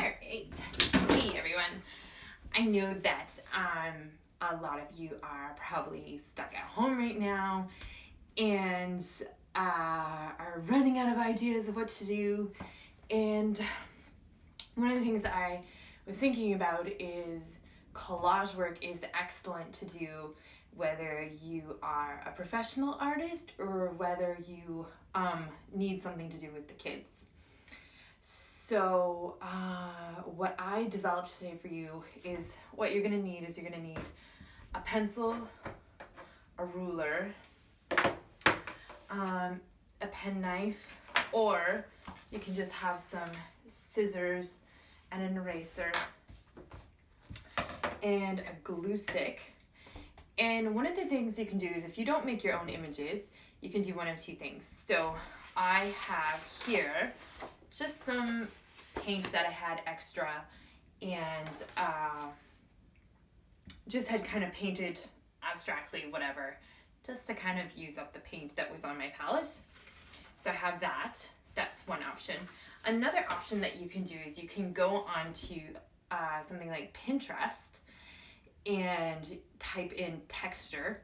Alright, hey everyone. I know that a lot of you are probably stuck at home right now and are running out of ideas of what to do. And one of the things that I was thinking about is collage work is excellent to do whether you are a professional artist or whether you need something to do with the kids. So what I developed today for you is what you're gonna need is you're gonna need a pencil, a ruler, a penknife, or you can just have some scissors and an eraser and a glue stick. And one of the things you can do is if you don't make your own images, you can do one of two things. So I have here just some paint that I had extra and just had kind of painted abstractly, whatever, just to kind of use up the paint that was on my palette. So I have that. That's one option. Another option that you can do is you can go onto something like Pinterest and type in texture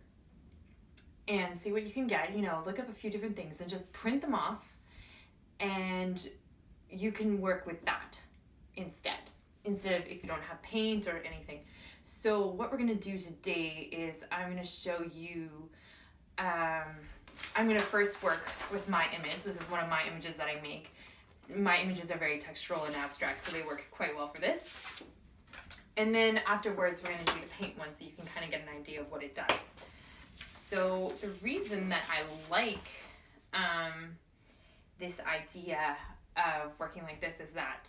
and see what you can get. You know, look up a few different things and just print them off, and you can work with that instead of if you don't have paint or anything. So what we're gonna do today is I'm gonna show you, I'm gonna first work with my image. This is one of my images that I make. My images are very textural and abstract, so they work quite well for this. And then afterwards, we're gonna do the paint one so you can kind of get an idea of what it does. So the reason that I like this idea of working like this is that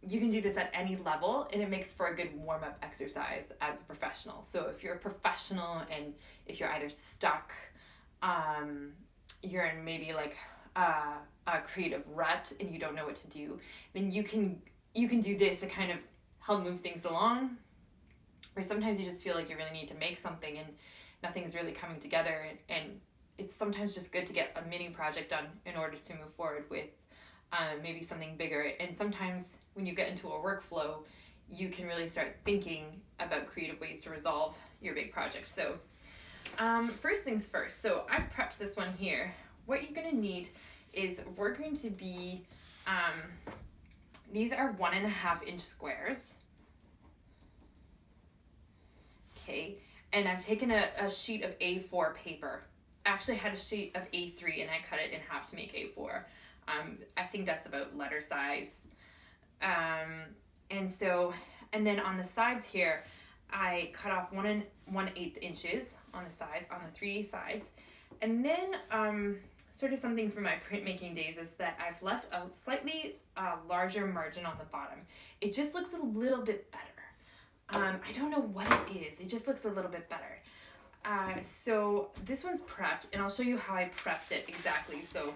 you can do this at any level, and it makes for a good warm-up exercise as a professional. So if you're a professional and if you're either stuck, you're in maybe like a creative rut and you don't know what to do, then you can do this to kind of help move things along. Or sometimes you just feel like you really need to make something and nothing's really coming together, and it's sometimes just good to get a mini project done in order to move forward with maybe something bigger. And sometimes when you get into a workflow, you can really start thinking about creative ways to resolve your big project. So first things first, so I've prepped this one here. What you're gonna need is we're going to be, these are 1.5 inch squares. Okay, and I've taken a sheet of A4 paper. Actually I had a sheet of A3 and I cut it in half to make A4. I think that's about letter size. And then on the sides here, I cut off 1/8 inches on the sides, on the 3 sides. And then sort of something from my printmaking days is that I've left a slightly larger margin on the bottom. It just looks a little bit better. I don't know what it is. It just looks a little bit better. So this one's prepped, and I'll show you how I prepped it exactly. So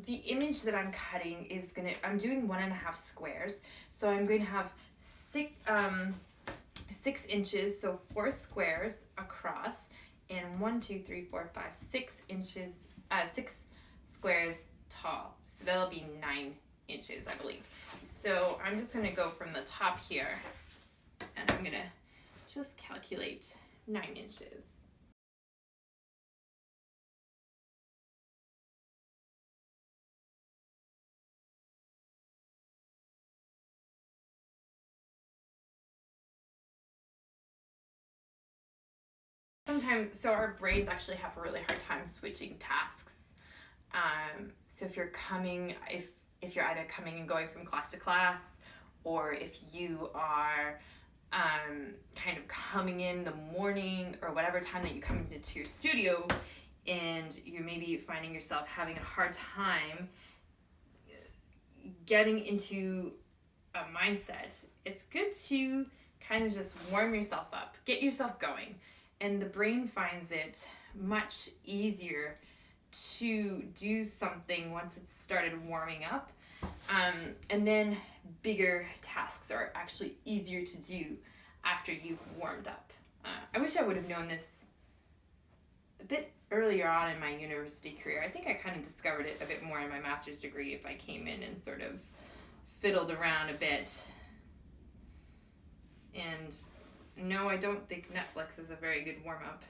the image that I'm cutting is I'm doing 1.5 squares. So I'm going to have 6 inches, so 4 squares across, and 1, 2, 3, 4, 5, 6 inches, 6 squares tall. So that'll be 9 inches, I believe. So I'm just gonna go from the top here, and I'm gonna just calculate 9 inches. Sometimes, so our brains actually have a really hard time switching tasks. So if you're either coming and going from class to class, or if you are kind of coming in the morning or whatever time that you come into your studio, and you're maybe finding yourself having a hard time getting into a mindset, it's good to kind of just warm yourself up, get yourself going, and the brain finds it much easier to do something once it's started warming up. And then bigger tasks are actually easier to do after you've warmed up. I wish I would have known this a bit earlier on in my university career. I think I kind of discovered it a bit more in my master's degree if I came in and sort of fiddled around a bit. And no, I don't think Netflix is a very good warm-up.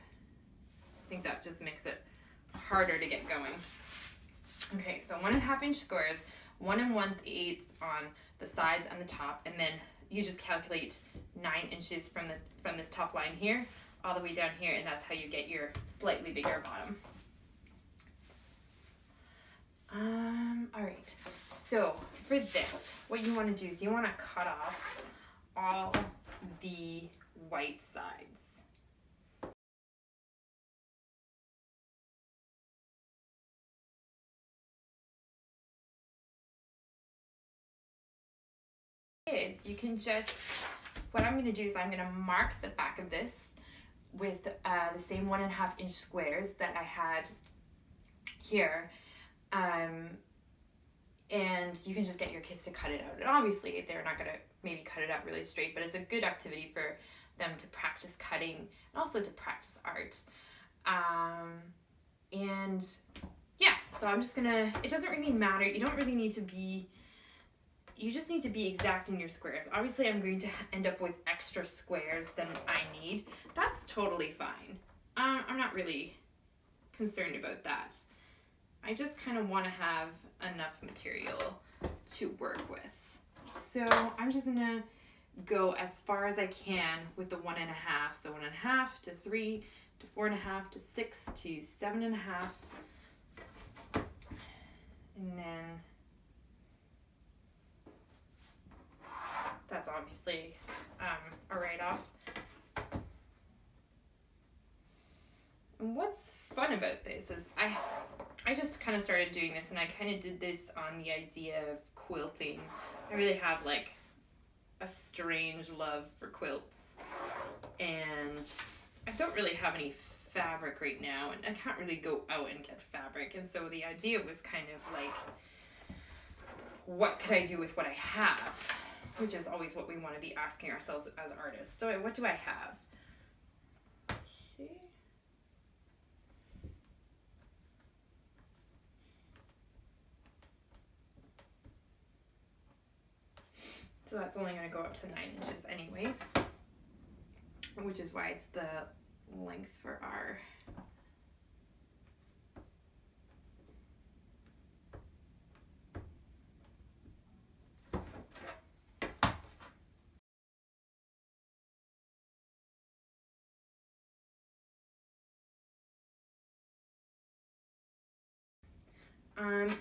I think that just makes it harder to get going. Okay, so 1.5 inch squares, 1 1/8 on the sides and the top, and then you just calculate 9 inches from this top line here all the way down here, and that's how you get your slightly bigger bottom. All right, so for this, what you want to do is you want to cut off all the white sides. You can just, what I'm going to do is I'm going to mark the back of this with the same 1.5 inch squares that I had here, and you can just get your kids to cut it out. And obviously they're not going to maybe cut it out really straight, but it's a good activity for them to practice cutting and also to practice art. And yeah, so I'm just gonna, it doesn't really matter, you don't really need to be, you just need to be exact in your squares. Obviously I'm going to end up with extra squares than I need. That's totally fine. I'm not really concerned about that. I just kind of want to have enough material to work with. So I'm just gonna go as far as I can with the 1.5. So 1.5 to 3 to 4.5 to 6 to 7.5. And then that's obviously a write-off. And what's fun about this is I just kind of started doing this, and I kind of did this on the idea of quilting. I really have like a strange love for quilts, and I don't really have any fabric right now, and I can't really go out and get fabric, and so the idea was kind of like, what could I do with what I have, which is always what we want to be asking ourselves as artists. So what do I have? Okay. So that's only going to go up to 9 inches anyways, which is why it's the length for our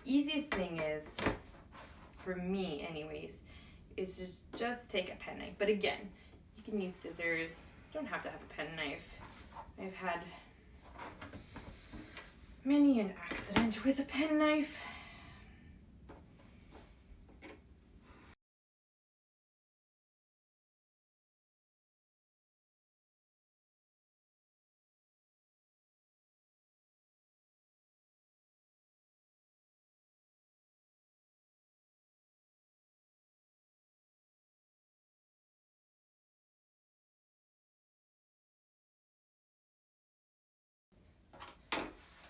easiest thing is, for me anyways, is to just take a penknife. But again, you can use scissors. You don't have to have a penknife. I've had many an accident with a penknife.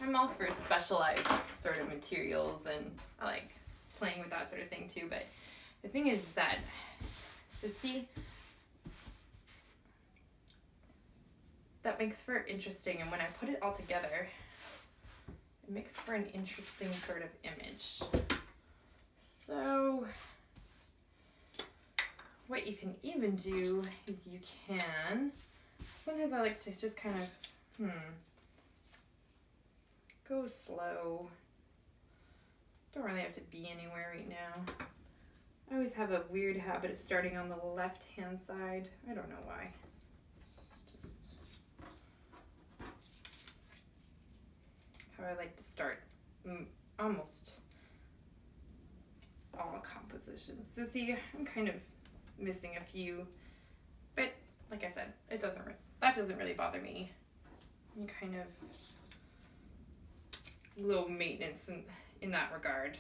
I'm all for specialized sort of materials, and I like playing with that sort of thing too, but the thing is that, so see, that makes for interesting, and when I put it all together, it makes for an interesting sort of image. So what you can even do is you can, sometimes I like to just kind of, go slow. Don't really have to be anywhere right now. I always have a weird habit of starting on the left-hand side. I don't know why. It's just how I like to start almost all compositions. So see, I'm kind of missing a few, but like I said, that doesn't really bother me and kind of low maintenance in that regard.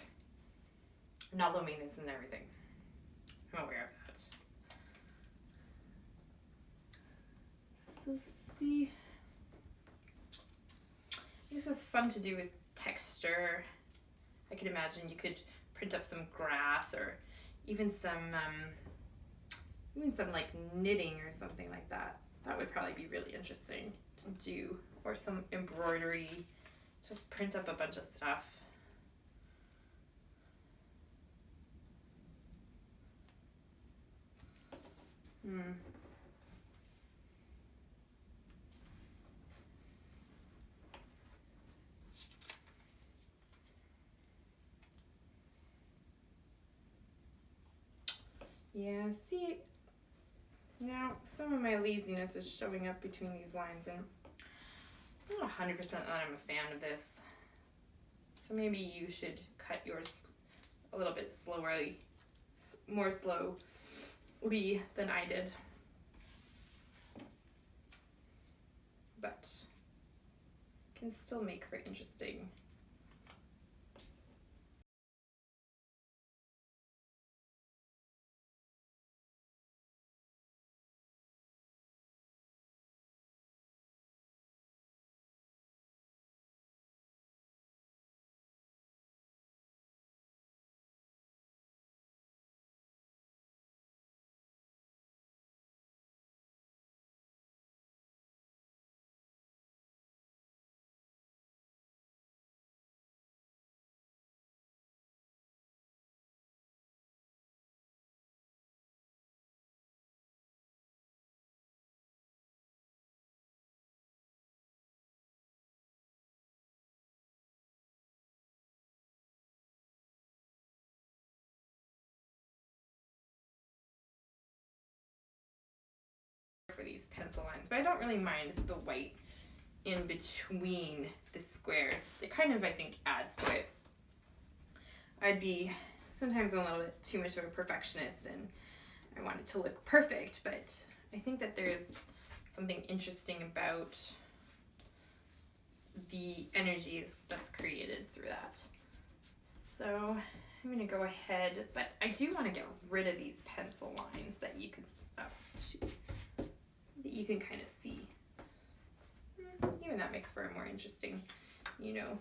Not low maintenance in everything. I'm aware of that. So see, this is fun to do with texture. I could imagine you could print up some grass or even some like knitting or something like that. That would probably be really interesting to do, or some embroidery. Just print up a bunch of stuff. Yeah, see, now some of my laziness is showing up between these lines, and I'm not 100% that I'm a fan of this. So maybe you should cut yours a little bit slowly, more slowly than I did. But can still make for interesting. For these pencil lines, but I don't really mind the white in between the squares. It kind of, I think, adds to it. I'd be sometimes a little bit too much of a perfectionist and I want it to look perfect, but I think that there's something interesting about the energies that's created through that. So I'm going to go ahead, but I do want to get rid of these pencil lines that you can, that you can kind of see. Even that makes for a more interesting, you know.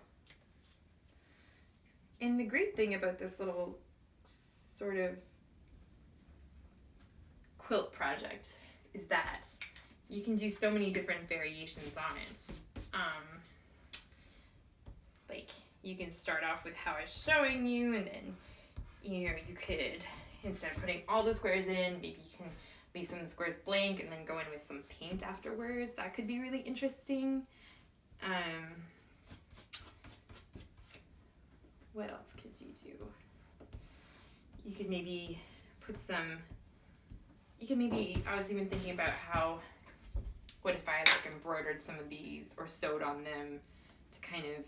And the great thing about this little sort of quilt project is that you can do so many different variations on it. Like you can start off with how I was showing you, and then you know, you could, instead of putting all the squares in, maybe you can leave some of the squares blank and then go in with some paint afterwards. That could be really interesting. What else could you do? You could maybe put some, I was even thinking about how, what if I like embroidered some of these or sewed on them to kind of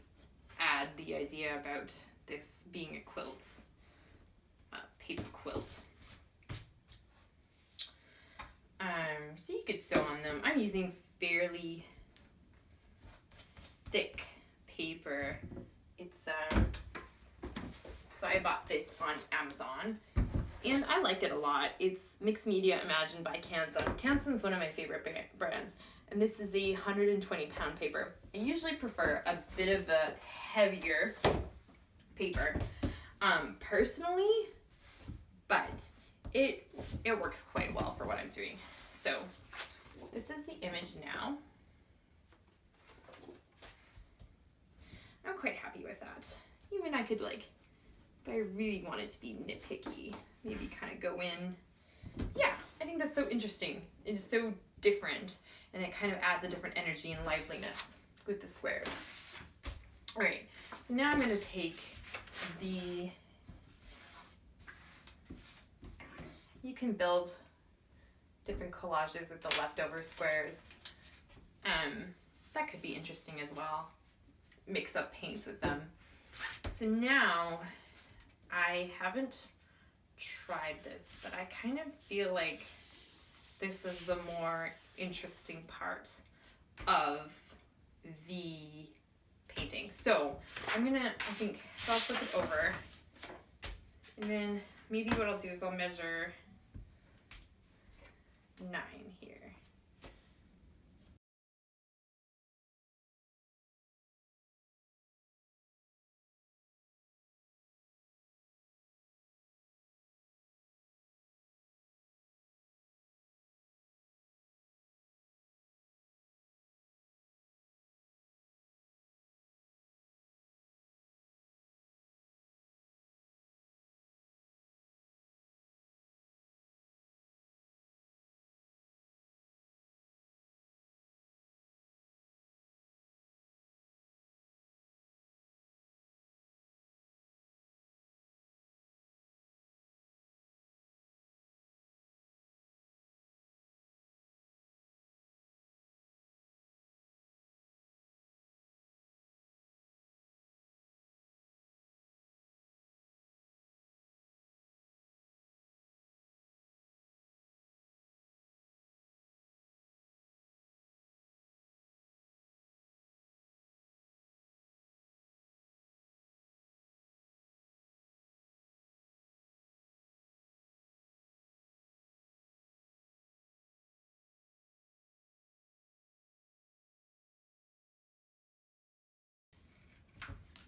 add the idea about this being a quilt, paper quilt. So you could sew on them. I'm using fairly thick paper. It's so I bought this on Amazon and I like it a lot. It's Mixed Media Imagined by Canson. Canson's one of my favorite brands, and this is a 120-pound paper. I usually prefer a bit of a heavier paper personally, but it works quite well for what I'm doing. So this is the image now. I'm quite happy with that. Even I could, like, if I really wanted to be nitpicky, maybe kind of go in. Yeah, I think that's so interesting. It is so different, and it kind of adds a different energy and liveliness with the squares. All right, so now I'm going to take the, you can build different collages with the leftover squares. That could be interesting as well. Mix up paints with them. So now, I haven't tried this, but I kind of feel like this is the more interesting part of the painting. So I'm gonna, I think, so I'll flip it over, and then maybe what I'll do is I'll measure 9 here.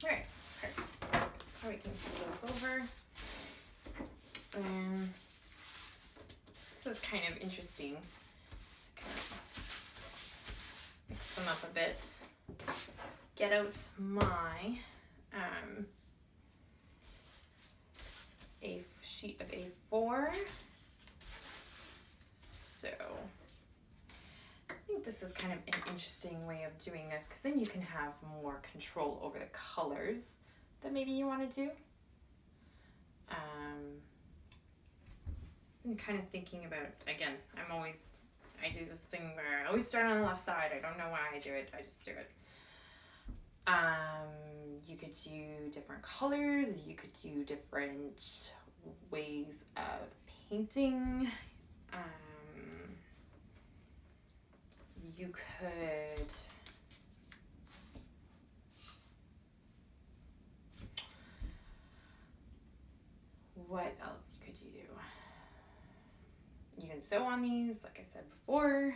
Alright, perfect. Now we can flip those over. And this is kind of interesting to kind of mix them up a bit. Get out my a sheet of A4. So I think this is kind of an interesting way of doing this, because then you can have more control over the colors that maybe you want to do. I'm kind of thinking about, again, I do this thing where I always start on the left side. I don't know why I do it, I just do it. You could do different colors, you could do different ways of painting. You could what else could you do? You can sew on these, like I said before.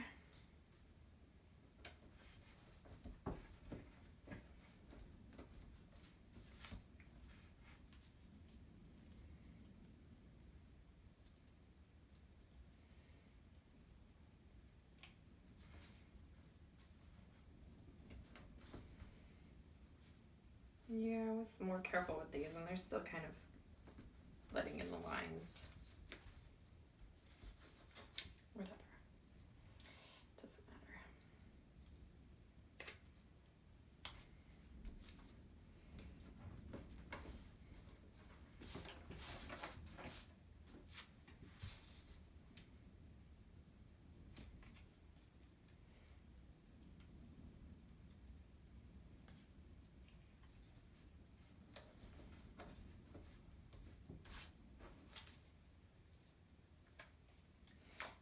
Yeah, I was more careful with these, and they're still kind of letting in the lines. Whatever. Doesn't matter.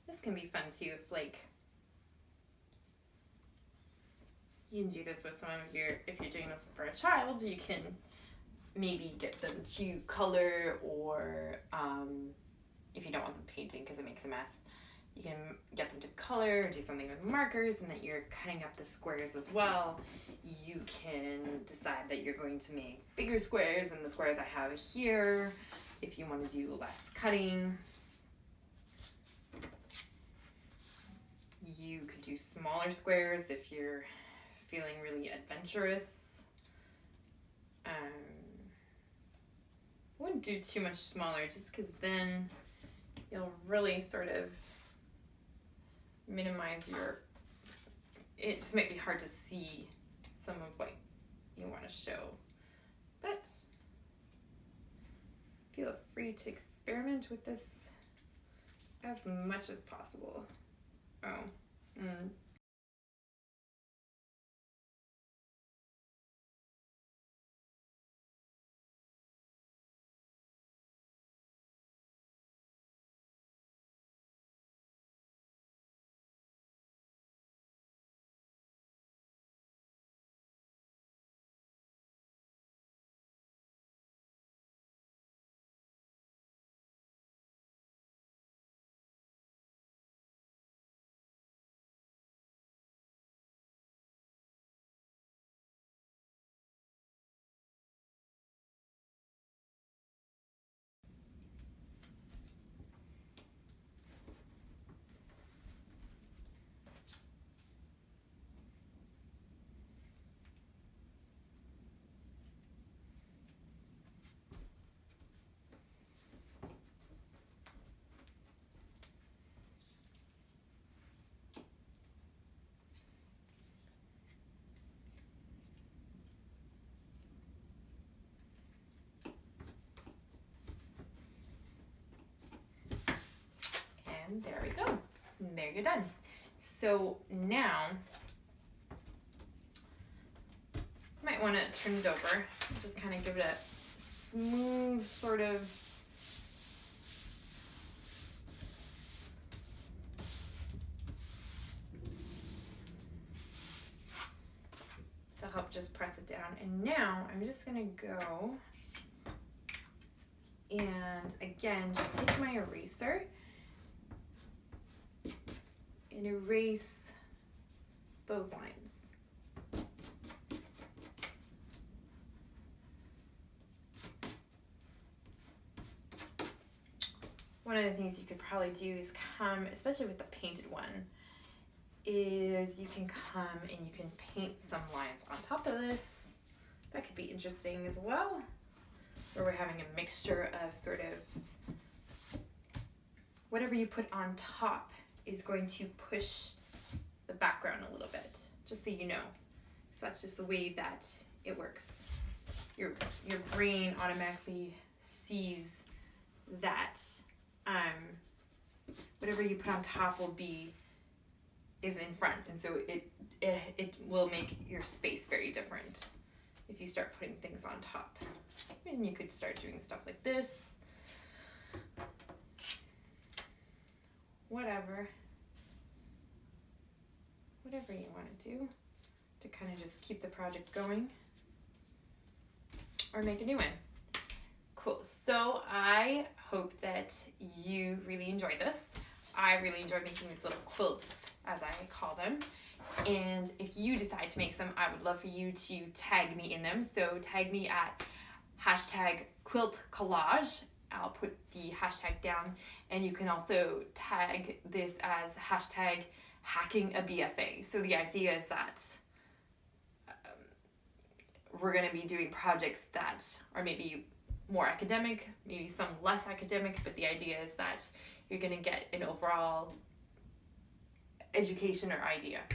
This can be fun too, if like you can do this with some of your, if you're doing this for a child, you can maybe get them to color, or if you don't want them painting because it makes a mess, you can get them to color or do something with markers, and that you're cutting up the squares as well. You can decide that you're going to make bigger squares than the squares I have here if you want to do less cutting. You could do smaller squares if you're feeling really adventurous. I wouldn't do too much smaller, just because then you'll really sort of minimize your, it just might be hard to see some of what you want to show. But feel free to experiment with this as much as possible. And there we go. And there you're done. So now, you might want to turn it over. Just kind of give it a smooth sort of to help just press it down. And now I'm just gonna go and again just take my eraser and erase those lines. One of the things you could probably do is come, especially with the painted one, is you can come and you can paint some lines on top of this. That could be interesting as well, where we're having a mixture of sort of whatever you put on top is going to push the background a little bit, just so you know. So that's just the way that it works. Your brain automatically sees that whatever you put on top is in front, and so it will make your space very different if you start putting things on top. And you could start doing stuff like this, whatever you want to do to kind of just keep the project going or make a new one. Cool. So I hope that you really enjoy this. I really enjoy making these little quilts, as I call them. And if you decide to make some, I would love for you to tag me in them. So tag me at #quiltcollage. I'll put the hashtag down, and you can also tag this as #hackingabfa. So the idea is that we're going to be doing projects that are maybe more academic, maybe some less academic, but the idea is that you're going to get an overall education or idea.